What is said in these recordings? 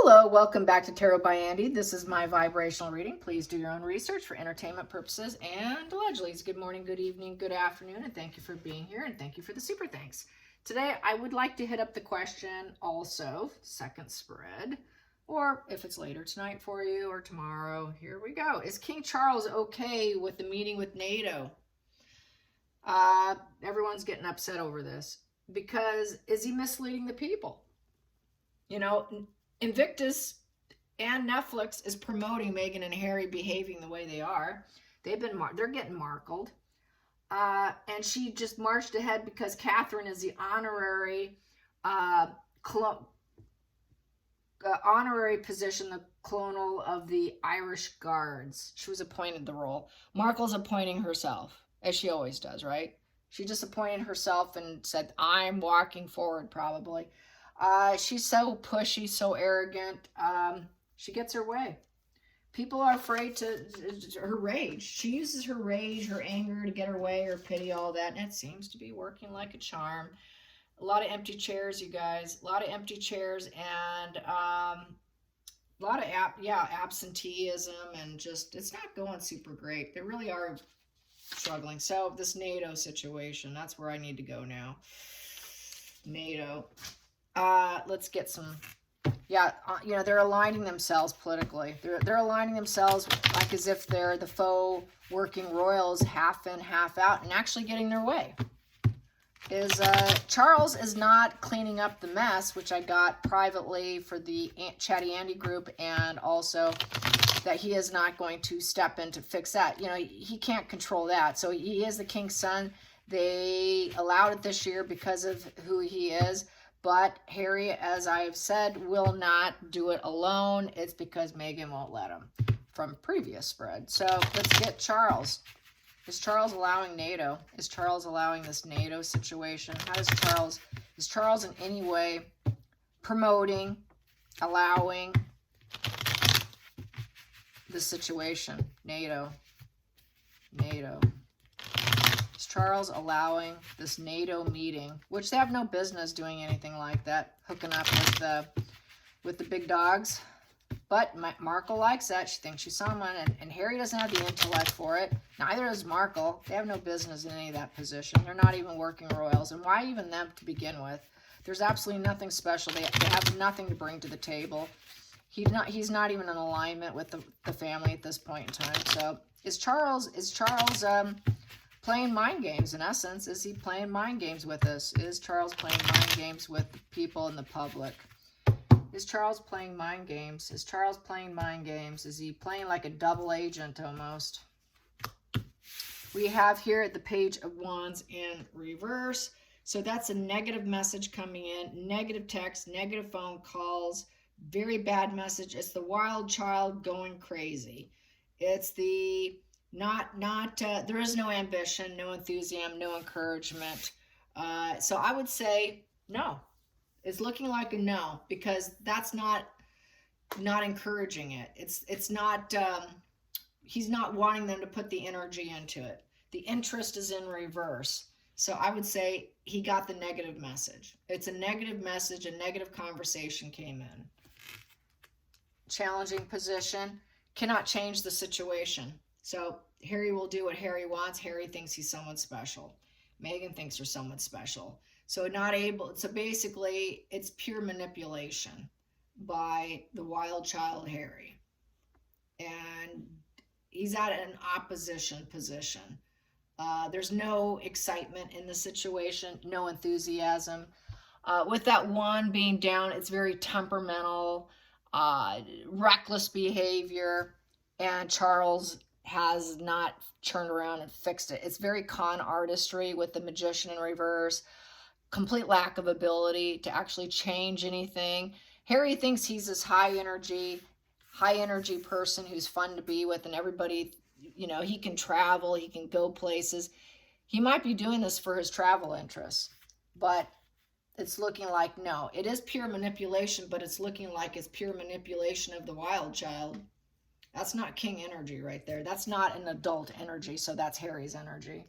Hello, welcome back to Tarot by Andy. This is my vibrational reading. Please do your own research for entertainment purposes and allegedly. Good morning, good evening, good afternoon, and thank you for being here, and thank you for the super thanks. Today, I would like to hit up the question also, second spread, or if it's later tonight for you or tomorrow, here we go. Is King Charles okay with the meeting with NATO? Everyone's getting upset over this because is he misleading the people? You know, Invictus and Netflix is promoting Meghan and Harry behaving the way they are. They're getting markled. And she just marched ahead because Catherine is the honorary position, the colonel of the Irish Guards. She was appointed the role. Markle's appointing herself, as she always does, right? She just appointed herself and said, I'm walking forward, probably. She's so pushy, so arrogant. She gets her way. People are afraid to her rage. She uses her rage, her anger to get her way, her pity, all that. And it seems to be working like a charm. A lot of empty chairs, you guys. A lot of empty chairs and a lot of absenteeism and just, it's not going super great. They really are struggling. So this NATO situation, that's where I need to go now. NATO. Let's get some, you know, they're aligning themselves politically. They're aligning themselves like as if they're the faux working royals, half in, half out, and actually getting their way. Charles is not cleaning up the mess, which I got privately for the Chatty Andy group, and also that he is not going to step in to fix that. You know, he can't control that. So he is the king's son. They allowed it this year because of who he is. But Harry, as I've said, will not do it alone. It's because Meghan won't let him from previous spread. So let's get Charles. Is Charles allowing NATO? Is Charles allowing this NATO situation? How does is Charles in any way promoting, allowing the situation? NATO. Is Charles allowing this NATO meeting, which they have no business doing anything like that, hooking up with the big dogs? But Markle likes that. She thinks she's someone, and Harry doesn't have the intellect for it. Neither does Markle. They have no business in any of that position. They're not even working royals. And why even them to begin with? There's absolutely nothing special. They have nothing to bring to the table. He's not even in alignment with the family at this point in time. So is Charles playing mind games, in essence? Is he playing mind games with us? Is Charles playing mind games with people in the public? Is Charles playing mind games? Is Charles playing mind games? Is he playing like a double agent almost? We have here the Page of Wands in reverse. So that's a negative message coming in, negative text, negative phone calls, very bad message. It's the wild child going crazy. It's the there is no ambition, no enthusiasm, no encouragement. So I would say no. It's looking like a no, because that's not encouraging it. It's not, he's not wanting them to put the energy into it. The interest is in reverse. So I would say he got the negative message. It's a negative message, a negative conversation came in. Challenging position, cannot change the situation. So Harry will do what Harry wants. Harry thinks he's someone special. Meghan thinks they're someone special. So basically it's pure manipulation by the wild child Harry. And he's at an opposition position. There's no excitement in the situation, no enthusiasm. With that one being down, it's very temperamental, reckless behavior, and Charles has not turned around and fixed it. It's very con artistry with the Magician in reverse. Complete lack of ability to actually change anything. Harry thinks he's this high energy person who's fun to be with, and everybody, you know, he can travel, he can go places. He might be doing this for his travel interests, but it's looking like no. It is pure manipulation, but it's looking like it's pure manipulation of the wild child. That's not king energy right there. That's not an adult energy, so that's Harry's energy.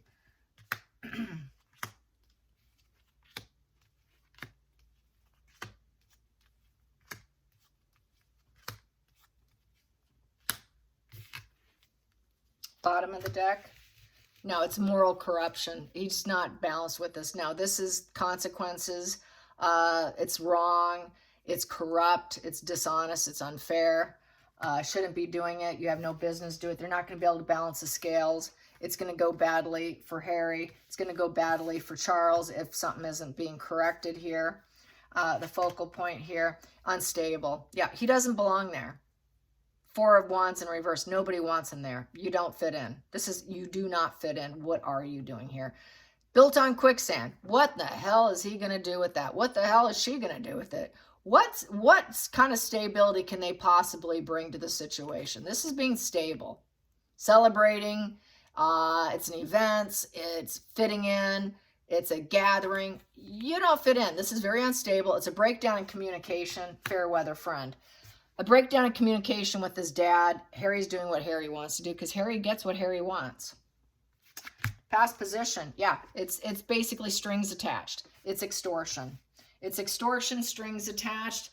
Bottom of the deck. No, it's moral corruption. He's not balanced with this. No, this is consequences. It's wrong. It's corrupt. It's dishonest. It's unfair. Shouldn't be doing it. You have no business doing it. They're not going to be able to balance the scales. It's going to go badly for Harry. It's going to go badly for Charles if something isn't being corrected here. The focal point here, unstable. Yeah, he doesn't belong there. Four of Wands in reverse. Nobody wants him there. You don't fit in. You do not fit in. What are you doing here? Built on quicksand. What the hell is he going to do with that? What the hell is she going to do with it? What kind of stability can they possibly bring to the situation? This is being stable. Celebrating. It's an event. It's fitting in. It's a gathering. You don't fit in. This is very unstable. It's a breakdown in communication. Fair weather friend. A breakdown in communication with his dad. Harry's doing what Harry wants to do because Harry gets what Harry wants. Past position. Yeah, it's basically strings attached. It's extortion. It's extortion, strings attached,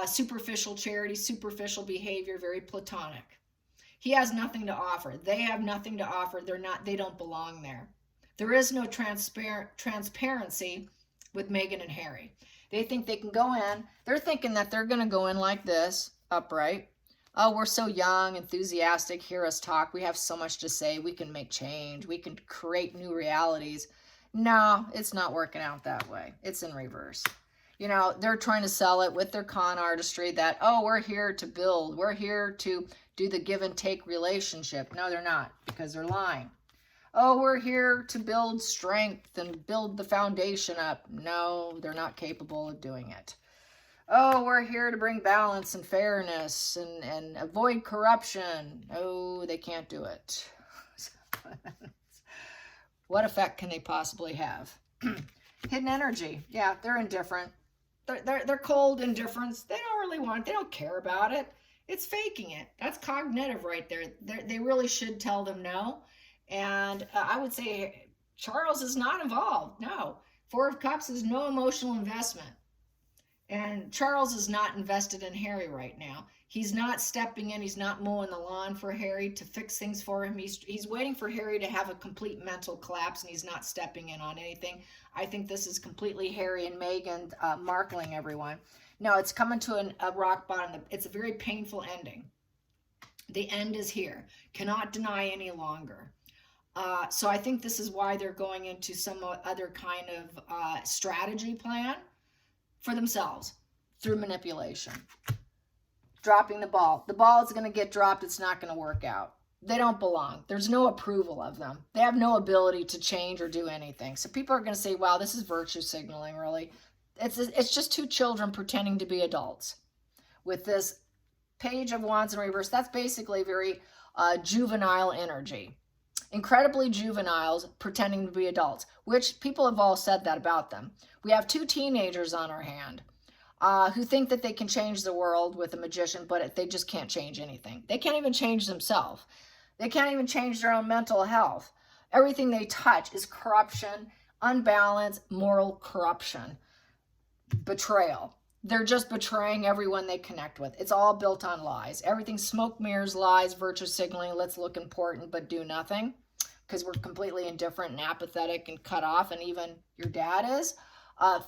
superficial charity, superficial behavior, very platonic. He has nothing to offer. They have nothing to offer. They don't belong there. There is no transparency with Meghan and Harry. They think they can go in. They're thinking that they're going to go in like this, upright. Oh, we're so young, enthusiastic. Hear us talk. We have so much to say. We can make change. We can create new realities. No, it's not working out that way. It's in reverse. You know, they're trying to sell it with their con artistry that, oh, we're here to build. We're here to do the give and take relationship. No, they're not, because they're lying. Oh, we're here to build strength and build the foundation up. No, they're not capable of doing it. Oh, we're here to bring balance and fairness and avoid corruption. Oh, they can't do it. What effect can they possibly have? Hidden energy. Yeah, they're indifferent. They're cold indifference. They don't really want, they don't care about it. It's faking it. That's cognitive right there. They really should tell them no. And I would say Charles is not involved. No. Four of Cups is no emotional investment. And Charles is not invested in Harry right now. He's not stepping in. He's not mowing the lawn for Harry to fix things for him. He's waiting for Harry to have a complete mental collapse, and he's not stepping in on anything. I think this is completely Harry and Meghan marketing everyone. No, it's coming to a rock bottom. It's a very painful ending. The end is here. Cannot deny any longer. So I think this is why they're going into some other kind of strategy plan for themselves through manipulation. Dropping the ball. The ball is going to get dropped. It's not going to work out. They don't belong. There's no approval of them. They have no ability to change or do anything. So people are going to say, wow, this is virtue signaling, really. It's just two children pretending to be adults. With this Page of Wands in reverse, that's basically very juvenile energy. Incredibly juveniles pretending to be adults, which people have all said that about them. We have two teenagers on our hand who think that they can change the world with a magician, but they just can't change anything. They can't even change themselves. They can't even change their own mental health. Everything they touch is corruption, unbalanced, moral corruption, betrayal. They're just betraying everyone they connect with. It's all built on lies. Everything smoke, mirrors, lies, virtue signaling, let's look important but do nothing because we're completely indifferent and apathetic and cut off, and even your dad is.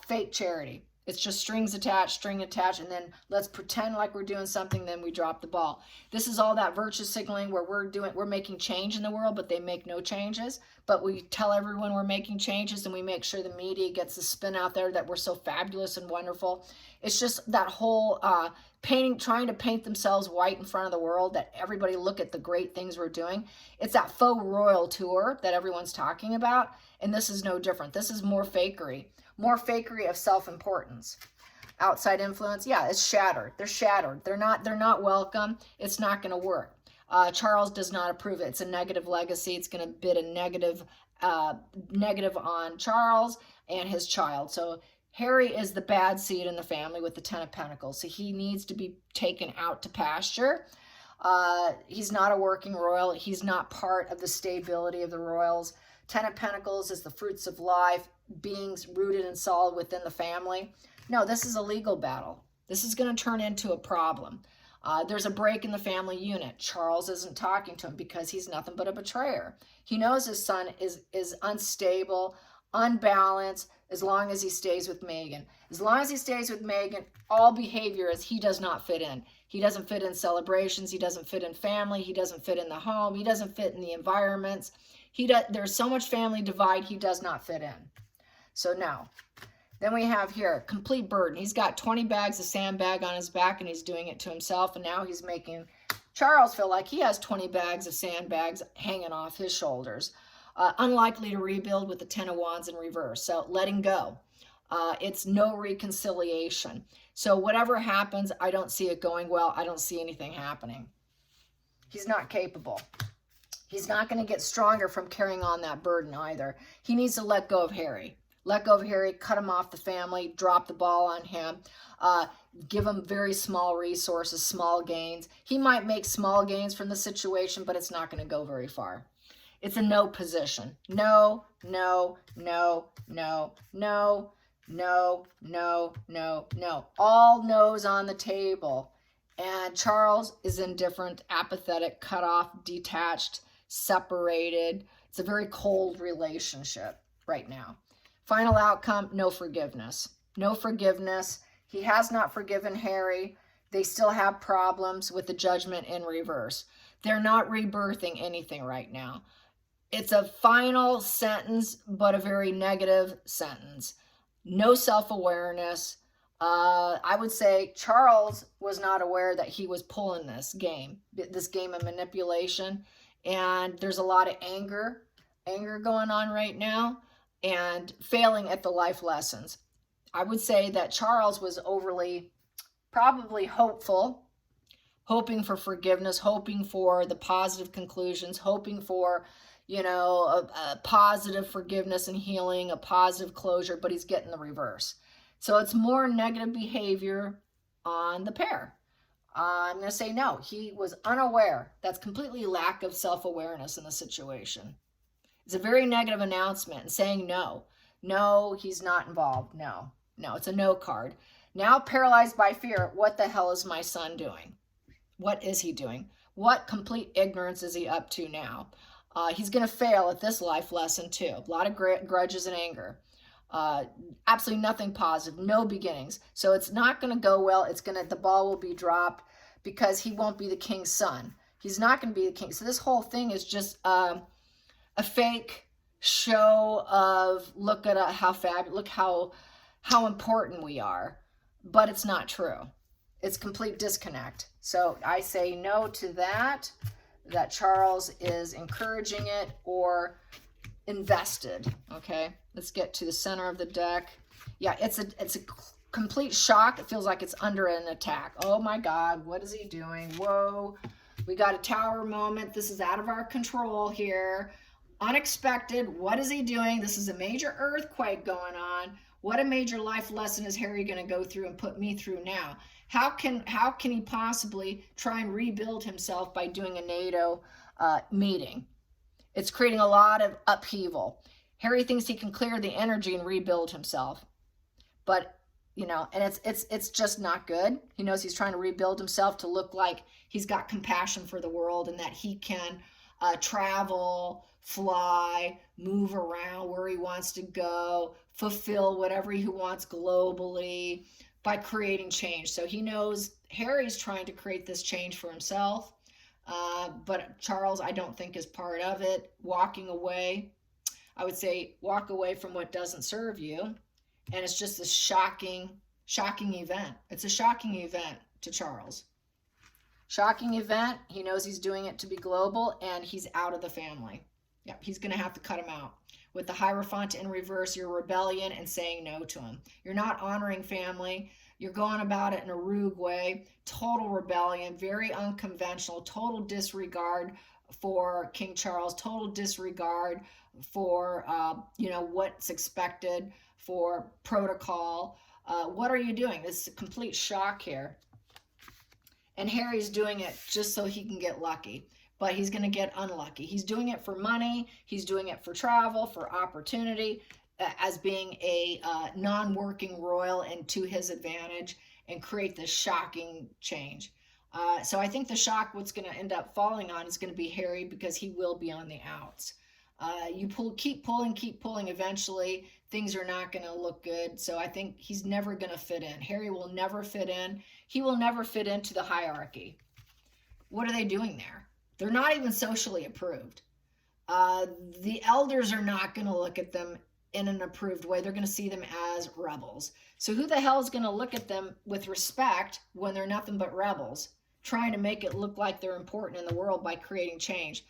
Fake charity. It's just strings attached, string attached, and then let's pretend like we're doing something, then we drop the ball. This is all that virtue signaling where we're making change in the world, but they make no changes. But we tell everyone we're making changes, and we make sure the media gets the spin out there that we're so fabulous and wonderful. It's just that whole trying to paint themselves white in front of the world, that everybody look at the great things we're doing. It's that faux royal tour that everyone's talking about, and this is no different. This is more fakery. More fakery of self-importance. Outside influence, yeah, it's shattered. They're shattered. They're not welcome. It's not going to work. Charles does not approve it. It's a negative legacy. It's going to bid a negative on Charles and his child. So Harry is the bad seed in the family with the Ten of Pentacles. So he needs to be taken out to pasture. He's not a working royal. He's not part of the stability of the royals. Ten of Pentacles is the fruits of life, beings rooted and solid within the family. No, this is a legal battle. This is going to turn into a problem. There's a break in the family unit. Charles isn't talking to him because he's nothing but a betrayer. He knows his son is unstable, unbalanced, as long as he stays with Megan. As long as he stays with Megan, all behavior is he does not fit in. He doesn't fit in celebrations. He doesn't fit in family. He doesn't fit in the home. He doesn't fit in the environments. There's so much family divide, he does not fit in. So now, then we have here, complete burden. He's got 20 bags of sandbag on his back, and he's doing it to himself, and now he's making Charles feel like he has 20 bags of sandbags hanging off his shoulders. Unlikely to rebuild with the 10 of Wands in reverse. So letting go. It's no reconciliation. So whatever happens, I don't see it going well. I don't see anything happening. He's not capable. He's not going to get stronger from carrying on that burden either. He needs to let go of Harry. Let go of Harry, cut him off the family, drop the ball on him, give him very small resources, small gains. He might make small gains from the situation, but it's not going to go very far. It's a no position. No, no, no, no, no, no, no, no, no. All no's on the table. And Charles is indifferent, apathetic, cut off, detached, separated. It's a very cold relationship right now. Final outcome, no forgiveness. No forgiveness. He has not forgiven Harry. They still have problems with the Judgment in reverse. They're not rebirthing anything right now. It's a final sentence, but a very negative sentence. No self-awareness. I would say Charles was not aware that he was pulling this game of manipulation. And there's a lot of anger going on right now, and failing at the life lessons. I would say that Charles was overly, probably hoping for forgiveness, hoping for the positive conclusions, hoping for, a positive forgiveness and healing, a positive closure, but he's getting the reverse. So it's more negative behavior on the pair. I'm going to say no. He was unaware. That's completely lack of self-awareness in the situation. It's a very negative announcement and saying no. No, he's not involved. No, it's a no card. Now paralyzed by fear, what the hell is my son doing? What is he doing? What complete ignorance is he up to now? He's going to fail at this life lesson too. A lot of grudges and anger. Absolutely nothing positive, no beginnings. So it's not going to go well. The ball will be dropped because he won't be the king's son. He's not going to be the king. So this whole thing is just a fake show of look at how fabulous, look how important we are, but it's not true. It's complete disconnect. So I say no to that Charles is encouraging it or invested. Okay, let's get to the center of the deck. Yeah, it's a complete shock. It feels like it's under an attack. Oh my God, what is he doing? Whoa, we got a tower moment. This is out of our control here. Unexpected. What is he doing? This is a major earthquake going on. What a major life lesson is Harry going to go through and put me through now? How can he possibly try and rebuild himself by doing a NATO meeting? It's creating a lot of upheaval. Harry thinks he can clear the energy and rebuild himself, but and it's just not good. He knows he's trying to rebuild himself to look like he's got compassion for the world and that he can travel, fly, move around where he wants to go, fulfill whatever he wants globally by creating change. So he knows Harry's trying to create this change for himself, but Charles, I don't think, is part of it. Walking away, I would say walk away from what doesn't serve you. And it's just a shocking event. It's a shocking event to Charles. Shocking event. He knows he's doing it to be global, and he's out of the family. Yep, he's going to have to cut him out. With the Hierophant in reverse, you're rebellion and saying no to him. You're not honoring family. You're going about it in a rude way. Total rebellion, very unconventional, total disregard for King Charles, total disregard for, what's expected, for protocol. What are you doing? This is a complete shock here. And Harry's doing it just so he can get lucky. But he's going to get unlucky. He's doing it for money. He's doing it for travel, for opportunity, as being a non-working royal and to his advantage, and create this shocking change. So I think the shock what's going to end up falling on is going to be Harry, because he will be on the outs. You keep pulling. Eventually, things are not going to look good. So I think he's never going to fit in. Harry will never fit in. He will never fit into the hierarchy. What are they doing there? They're not even socially approved. The elders are not going to look at them in an approved way. They're going to see them as rebels. So who the hell is going to look at them with respect when they're nothing but rebels, trying to make it look like they're important in the world by creating change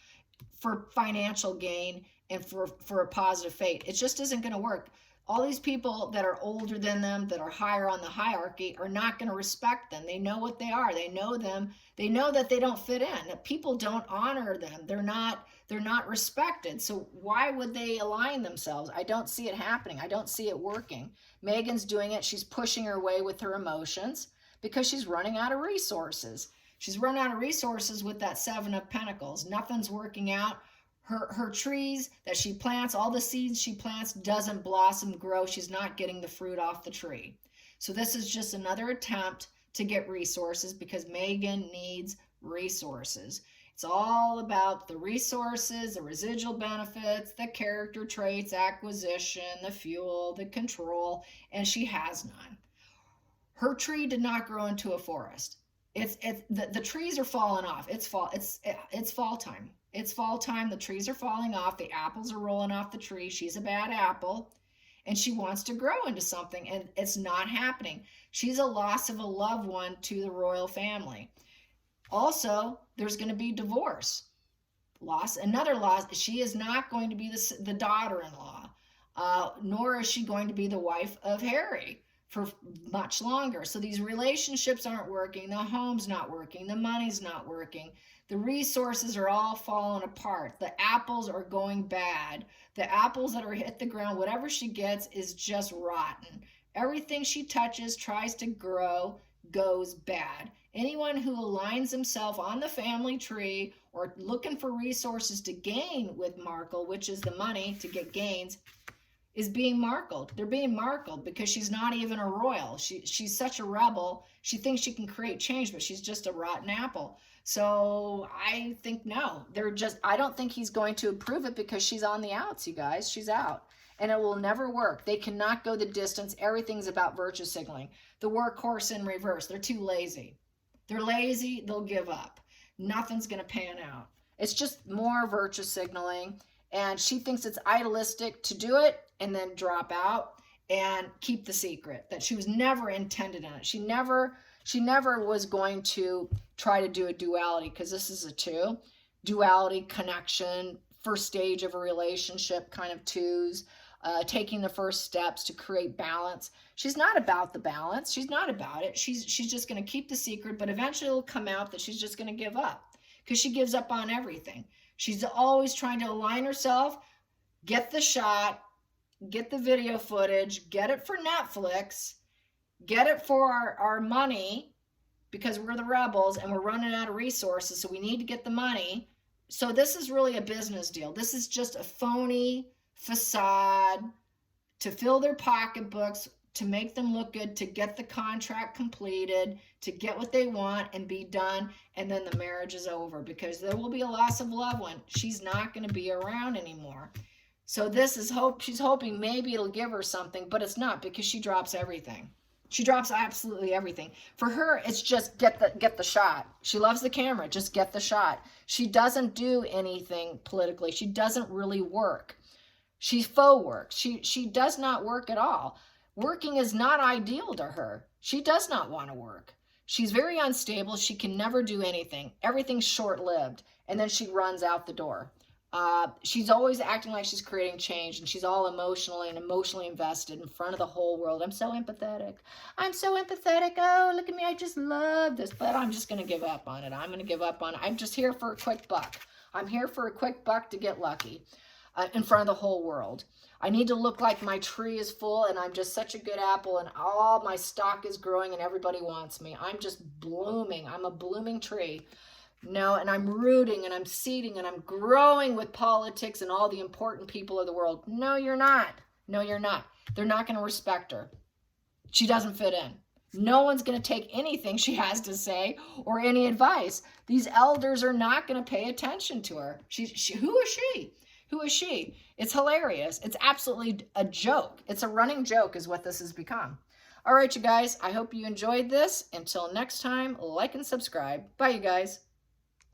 for financial gain and for a positive fate? It just isn't going to work. All these people that are older than them, that are higher on the hierarchy, are not going to respect them. They know what they are. They know them. They know that they don't fit in, that people don't honor them. They're not respected. So why would they align themselves? I don't see it happening. I don't see it working. Megan's doing it. She's pushing her way with her emotions because she's running out of resources. She's run out of resources with that Seven of Pentacles. Nothing's working out. Her trees that she plants, all the seeds she plants, doesn't blossom, grow. She's not getting the fruit off the tree. So this is just another attempt to get resources, because Megan needs resources. It's all about the resources, the residual benefits, the character traits, acquisition, the fuel, the control, and she has none. Her tree did not grow into a forest. The trees are falling off. It's fall time. It's fall time. The trees are falling off. The apples are rolling off the tree. She's a bad apple, and she wants to grow into something, and it's not happening. She's a loss of a loved one to the royal family. Also, there's going to be divorce. Another loss. She is not going to be the daughter-in-law, nor is she going to be the wife of Harry for much longer. So these relationships aren't working. The home's not working. The money's not working. The resources are all falling apart. The apples are going bad. The apples that are hit the ground, whatever she gets is just rotten. Everything she touches, tries to grow, goes bad. Anyone who aligns himself on the family tree or looking for resources to gain with Markle, which is the money to get gains, is being markled. They're being markled because she's not even a royal. She's such a rebel. She thinks she can create change, but she's just a rotten apple. So I think no. I don't think he's going to approve it, because she's on the outs, you guys. She's out. And it will never work. They cannot go the distance. Everything's about virtue signaling. The workhorse in reverse. They're too lazy. They're lazy. They'll give up. Nothing's going to pan out. It's just more virtue signaling. And she thinks it's idealistic to do it and then drop out and keep the secret that she was never intended in it. She never was going to try to do a duality, because this is a two. Duality, connection, first stage of a relationship, kind of twos, taking the first steps to create balance. She's not about the balance. She's not about it. She's just going to keep the secret, but eventually it'll come out that she's just going to give up, because she gives up on everything. She's always trying to align herself, get the shot, get the video footage, get it for Netflix, get it for our money, because we're the rebels and we're running out of resources, so we need to get the money. So this is really a business deal. This is just a phony facade to fill their pocketbooks, to make them look good, to get the contract completed, to get what they want and be done, and then the marriage is over, because there will be a loss of loved one. She's not going to be around anymore. So this is hope. She's hoping maybe it'll give her something, but it's not, because she drops everything. She drops absolutely everything. For her, it's just get the shot. She loves the camera. Just get the shot. She doesn't do anything politically. She doesn't really work. She faux works. She does not work at all. Working is not ideal to her. She does not want to work. She's very unstable. She can never do anything. Everything's short-lived, and then she runs out the door. She's always acting like she's creating change, and she's all emotionally invested in front of the whole world. I'm so empathetic. I'm so empathetic. Oh, look at me. I just love this, but I'm just going to give up on it. I'm going to give up on it. I'm just here for a quick buck. I'm here for a quick buck to get lucky in front of the whole world. I need to look like my tree is full and I'm just such a good apple and all my stock is growing and everybody wants me. I'm just blooming. I'm a blooming tree. No, and I'm rooting and I'm seeding and I'm growing with politics and all the important people of the world. No, you're not. No, you're not. They're not going to respect her. She doesn't fit in. No one's going to take anything she has to say or any advice. These elders are not going to pay attention to her. Who is she? Who is she? It's hilarious. It's absolutely a joke. It's a running joke is what this has become. All right, you guys, I hope you enjoyed this. Until next time, like and subscribe. Bye, you guys.